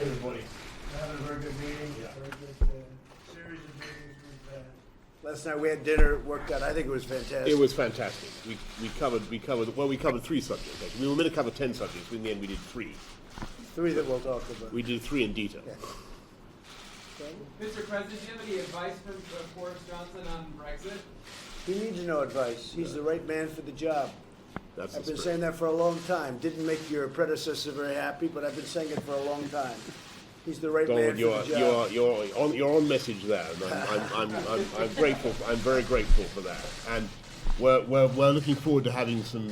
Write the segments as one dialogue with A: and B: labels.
A: everybody.
B: Had a very good meeting,
A: Yeah.
B: very good series of meetings we've had. Last night we had dinner, worked out, I think it was fantastic.
A: It was fantastic. We covered three subjects. Actually. We were meant to cover 10 subjects, but in the end we did 3.
B: 3 that we'll talk about.
A: We did 3 in detail.
B: Yeah. Okay.
C: Mr. President, do you have any advice for Boris Johnson on Brexit?
B: He needs no advice. He's the right man for the job.
A: That's
B: I've
A: the
B: been
A: spirit.
B: saying that for a long time. Didn't make your predecessor very happy, but I've been saying it for a long time. He's the right man
A: Donald,
B: for the job.
A: you're on message there, and I'm grateful. I'm very grateful for that, and we're looking forward to having some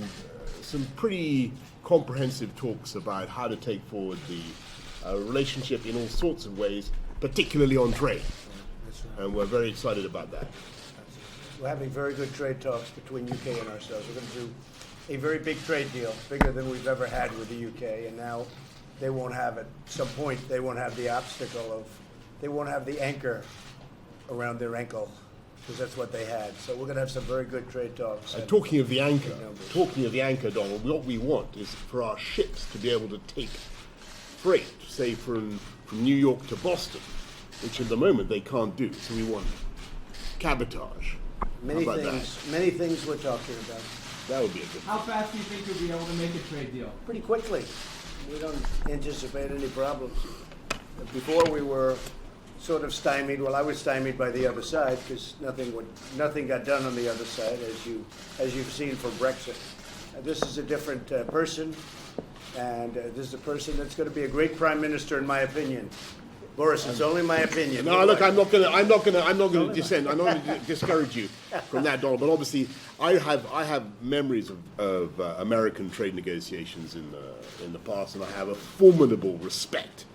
A: pretty comprehensive talks about how to take forward the relationship in all sorts of ways, particularly on trade,
B: That's right.
A: and we're very excited about that.
B: We're having very good trade talks between UK and ourselves. We're going to do a very big trade deal, bigger than we've ever had with the UK, and now they won't have at some point, they won't have the obstacle of, they won't have the anchor around their ankle, because that's what they had. So we're going to have some very good trade talks.
A: And talking of the anchor,
B: numbers.
A: Donald, what we want is for our ships to be able to take freight, say from New York to Boston, which at the moment they can't do. So we want cabotage.
B: Many
A: How about
B: things we're talking about.
A: That would be a good
C: How fast do you think you'll be able to make a trade deal?
B: Pretty quickly. We don't anticipate any problems. Before we were sort of stymied. Well, I was stymied by the other side because nothing got done on the other side, as you've seen for Brexit. This is a different person, and this is a person that's going to be a great prime minister, in my opinion. Boris, it's only my opinion.
A: No, look, I'm not going to dissent. I'm not going to discourage you from that, Donald. But obviously, I have memories of American trade negotiations in the past, and I have a formidable respect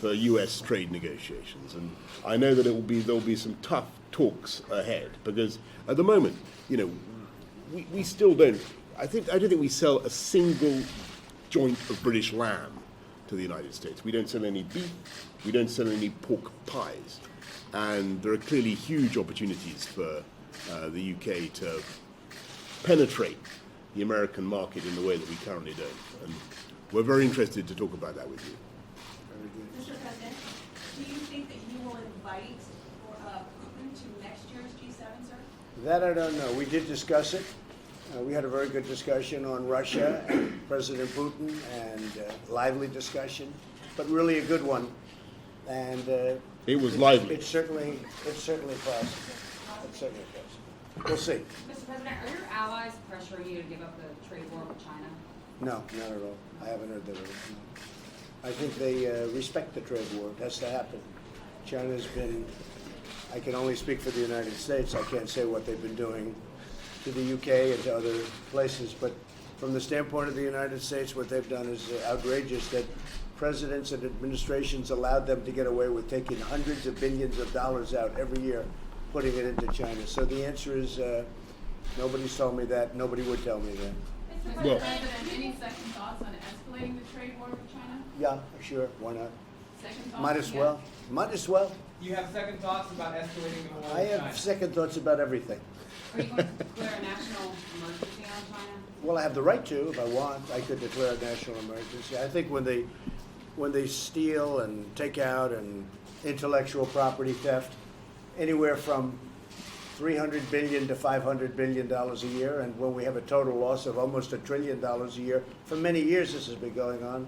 A: for U.S. trade negotiations. And I know that there'll be some tough talks ahead, because at the moment, we still don't. I don't think we sell a single joint of British lamb to the United States. We don't sell any beef. We don't sell any pork pies. And there are clearly huge opportunities for the UK to penetrate the American market in the way that we currently don't. And we're very interested to talk about that with you.
D: Mr. President, do you think that you will invite Putin to next year's G7, sir?
B: That I don't know. We did discuss it. We had a very good discussion on Russia and President Putin, and lively discussion, but really a good one. And
A: It was lively.
B: It's certainly possible. It's certainly possible. We'll see.
E: Mr. President, are your allies pressuring you to give up the trade war with China?
B: No, not at all. I haven't heard that. No. I think they respect the trade war. It has to happen. China's been, I can only speak for the United States. I can't say what they've been doing to the UK and to other places, but from the standpoint of the United States, what they've done is outrageous, that presidents and administrations allowed them to get away with taking hundreds of billions of dollars out every year, putting it into China. So the answer is, nobody's told me that. Nobody would tell me that.
D: Mr.
A: Well-
D: President, any second thoughts on escalating the trade war with China?
B: Yeah, sure. Why not?
D: Second thoughts?
B: Might as
D: again?
B: well. Might as well.
C: You have second thoughts about escalating the war
B: I
C: with
B: have
C: China?
B: second thoughts about everything.
E: Are you going to declare a national emergency on China?
B: Well, I have the right to, if I want. I could declare a national emergency. I think when they steal and take out and intellectual property theft, anywhere from $300 billion to $500 billion a year, and when we have a total loss of almost $1 trillion a year, for many years this has been going on.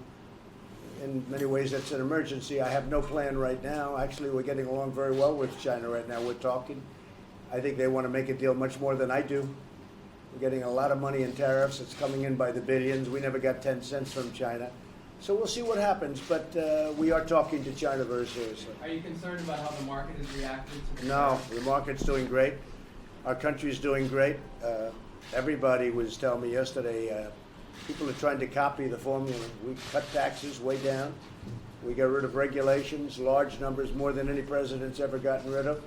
B: In many ways, that's an emergency. I have no plan right now. Actually, we're getting along very well with China right now. We're talking. I think they want to make a deal much more than I do. We're getting a lot of money in tariffs. It's coming in by the billions. We never got 10 cents from China. So we'll see what happens, but we are talking to China very seriously.
C: Are you concerned about how the market has reacted to the
B: No, the market's doing great. Our country's doing great. Everybody was telling me yesterday, people are trying to copy the formula. We cut taxes way down. We got rid of regulations, large numbers, more than any president's ever gotten rid of.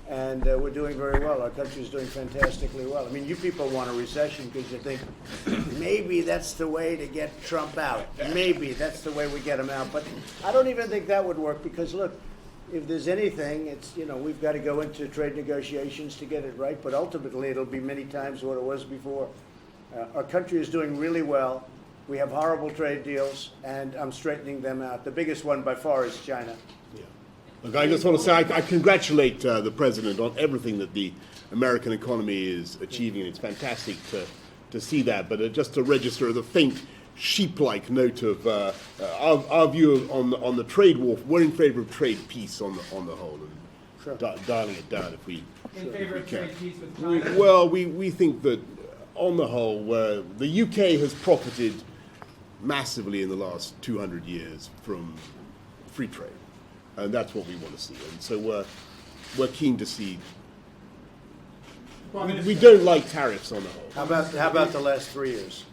B: And we're doing very well. Our country's doing fantastically well. I mean, you people want a recession because you think maybe that's the way to get Trump out. Maybe that's the way we get him out. But I don't even think that would work because, look, if there's anything, it's, we've got to go into trade negotiations to get it right. But ultimately, it'll be many times what it was before. Our country is doing really well. We have horrible trade deals, and I'm straightening them out. The biggest one by far is China.
A: Look, I just want to say I congratulate the president on everything that the American economy is achieving, and it's fantastic to see that. But just to register the faint sheep-like note of our view on the trade war, we're in favor of trade peace on the whole, and
B: Sure.
A: dialing it down if we
C: In favor of
A: can.
C: trade peace with China?
A: Well, we think that on the whole, the UK has profited massively in the last 200 years from free trade, and that's what we want to see. And so we're keen to see. We don't like tariffs on the whole.
B: How about the last 3 years?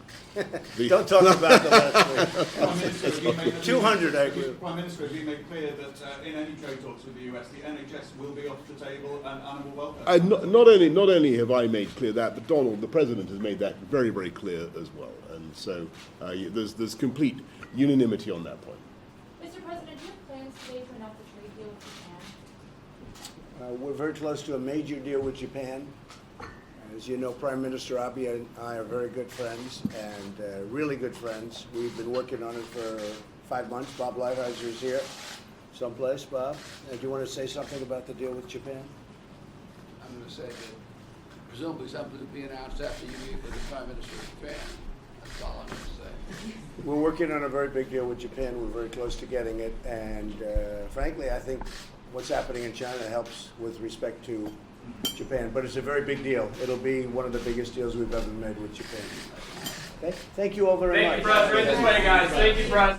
A: The-
B: Don't talk about the last 3 years.
F: Prime Minister, have you made-
B: 200, I agree.
F: Prime Minister, have you made clear that in any trade talks with the US, the NHS will be off the table and animal welfare?
A: Not only have I made clear that, but Donald, the president, has made that very, very clear as well. And so there's complete unanimity on that point.
G: Mr. President, do you have plans today to announce a trade deal with Japan?
B: We're very close to a major deal with Japan. As you know, Prime Minister Abe and I are very good friends, and really good friends. We've been working on it for 5 months. Bob Lighthizer is here someplace. Bob, do you want to say something about the deal with Japan?
H: I'm going to say that presumably something will be announced after you meet with the Prime Minister of Japan. That's all I'm going to say.
B: We're working on a very big deal with Japan. We're very close to getting it. And frankly, I think what's happening in China helps with respect to Japan. But it's a very big deal. It'll be one of the biggest deals we've ever made with Japan. Okay? Thank you all very much.
C: Thank you, President. This way, guys. Thank you, President.